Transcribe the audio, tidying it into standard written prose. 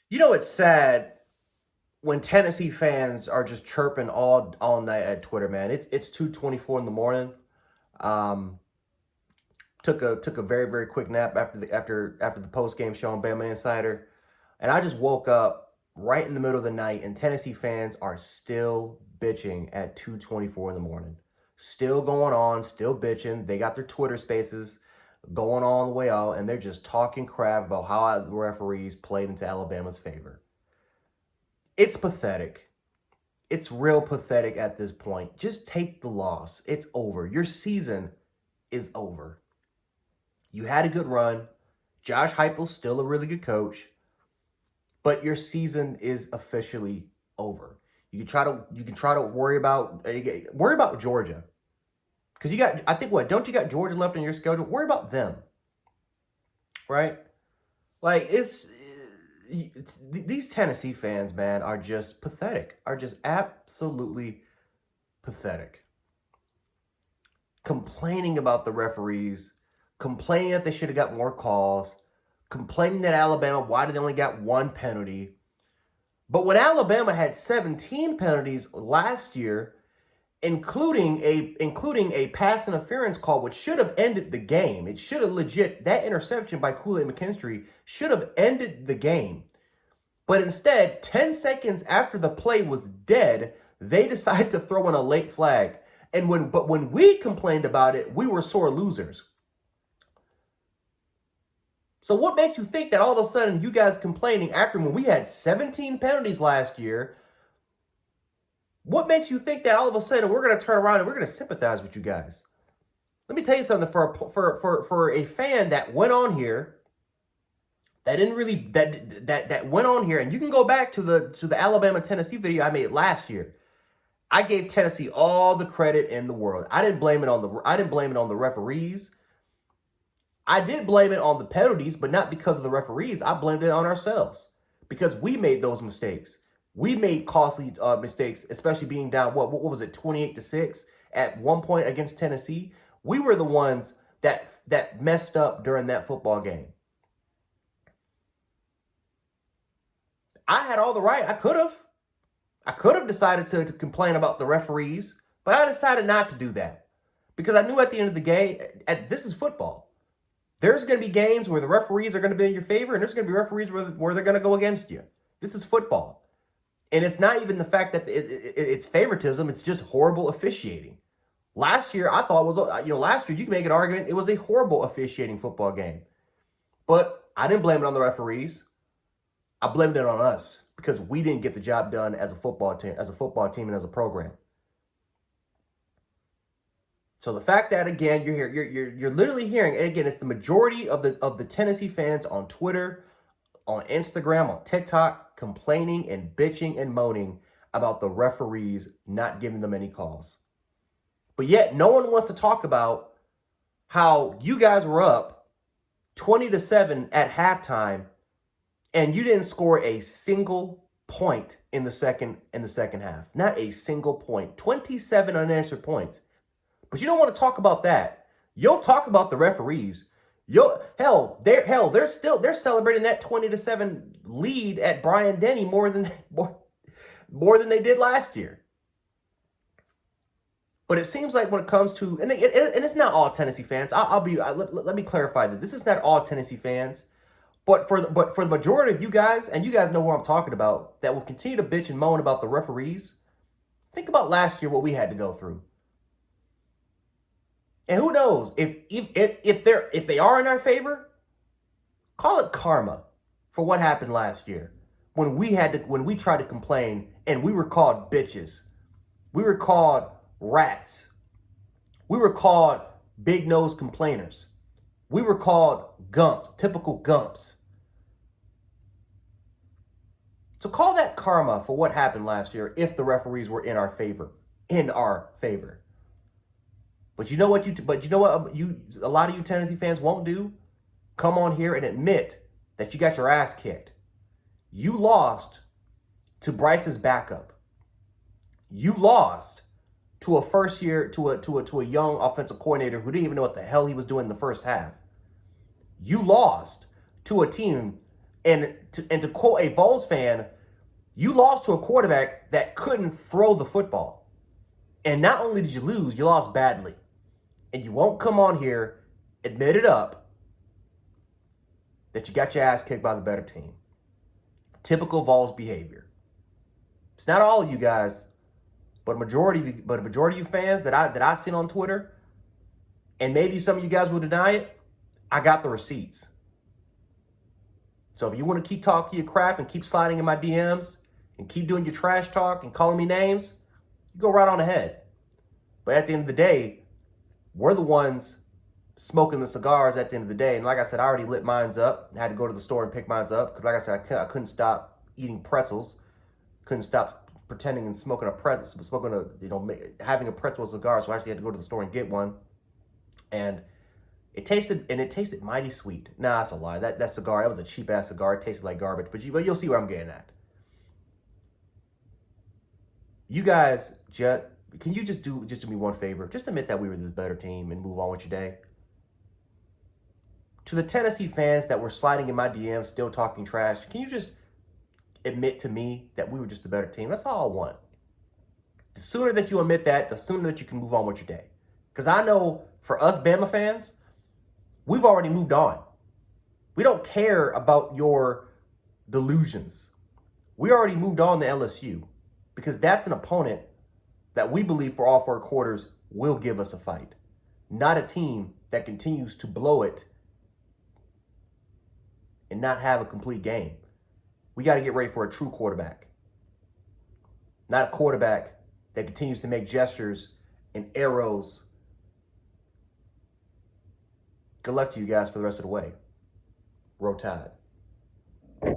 You know, it's sad when Tennessee fans are just chirping all night at Twitter, man. It's 2:24 in the morning. Um, took a very quick nap after the post game show on Bama Insider, and I just woke up right in the middle of the night, and Tennessee fans are still bitching at 2:24 in the morning. Still going on, still bitching. They got their Twitter spaces going all the way out, and they're just talking crap about how the referees played into Alabama's favor. It's pathetic. It's real pathetic at this point. Just take the loss. It's over. Your season is over. You had a good run. Josh Heupel's still a really good coach, but your season is officially over. You can try to worry about Georgia, because you got, I think, what, don't you got Georgia left in your schedule? Worry about them, right? Like these Tennessee fans, man, are just pathetic. Are just absolutely pathetic. Complaining about the referees, complaining that they should have got more calls, complaining that Alabama, why did they only got one penalty? But when Alabama had 17 penalties last year, including a pass interference call, which should have ended the game. It should have that interception by Kool-Aid McKinstry should have ended the game. But instead, 10 seconds after the play was dead, they decided to throw in a late flag. When we complained about it, we were sore losers. So what makes you think that all of a sudden you guys complaining after when we had 17 penalties last year? What makes you think that all of a sudden we're going to turn around and we're going to sympathize with you guys? Let me tell you something. For a fan that went on here, that didn't really that went on here, and you can go back to the Alabama Tennessee video I made last year. I gave Tennessee all the credit in the world. I didn't blame it on the referees. I did blame it on the penalties, but not because of the referees. I blamed it on ourselves because we made those mistakes. We made costly mistakes, especially being down, what was it, 28-6 at one point against Tennessee. We were the ones that messed up during that football game. I had all the right. I could have decided to complain about the referees, but I decided not to do that because I knew at the end of the game, this is football. There's going to be games where the referees are going to be in your favor, and there's going to be referees where they're going to go against you. This is football. And it's not even the fact that it's favoritism. It's just horrible officiating. Last year, I thought last year you can make an argument it was a horrible officiating football game. But I didn't blame it on the referees. I blamed it on us because we didn't get the job done as a football team, and as a program. So the fact that, again, you're literally hearing, and again, it's the majority of the Tennessee fans on Twitter, on Instagram, on TikTok, complaining and bitching and moaning about the referees not giving them any calls. But yet no one wants to talk about how you guys were up 20-7 at halftime and you didn't score a single point in the second half. Not a single point. 27 unanswered points. But you don't want to talk about that. You'll talk about the referees. They're celebrating that 20-7 lead at Bryant-Denny more than they did last year. But it seems like when it comes to, and it's not all Tennessee fans. Let me clarify that this is not all Tennessee fans, but for the majority of you guys, and you guys know who I'm talking about, that will continue to bitch and moan about the referees. Think about last year, what we had to go through. And who knows, if they are in our favor, call it karma for what happened last year when we tried to complain and we were called bitches. We were called rats. We were called big nose complainers. We were called gumps, typical gumps. So call that karma for what happened last year if the referees were in our favor. But you know what a lot of you Tennessee fans won't do? Come on here and admit that you got your ass kicked. You lost to Bryce's backup. You lost to a young offensive coordinator who didn't even know what the hell he was doing in the first half. You lost to a team And to quote a Vols fan, you lost to a quarterback that couldn't throw the football. And not only did you lose, you lost badly. And you won't come on here, admit it up, that you got your ass kicked by the better team. Typical Vols behavior. It's not all of you guys, but a majority of you fans that I've seen on Twitter, and maybe some of you guys will deny it, I got the receipts. So if you want to keep talking your crap and keep sliding in my DMs and keep doing your trash talk and calling me names, you go right on ahead. But at the end of the day, we're the ones smoking the cigars at the end of the day. And like I said, I already lit mines up. I had to go to the store and pick mines up because, like I said, I couldn't stop eating pretzels. Couldn't stop pretending and smoking a pretzel, having a pretzel cigar. So I actually had to go to the store and get one. And it tasted mighty sweet. Nah, that's a lie. That cigar, that was a cheap ass cigar. It tasted like garbage. But you'll see where I'm getting at. You guys, can you just do me one favor? Just admit that we were this better team and move on with your day. To the Tennessee fans that were sliding in my DMs, still talking trash, can you just admit to me that we were just a better team? That's all I want. The sooner that you admit that, the sooner that you can move on with your day. Because I know for us Bama fans, we've already moved on. We don't care about your delusions. We already moved on to LSU because that's an opponent that we believe for all 4 quarters will give us a fight. Not a team that continues to blow it and not have a complete game. We got to get ready for a true quarterback. Not a quarterback that continues to make gestures and arrows. Good luck to you guys for the rest of the way. Roll Tide.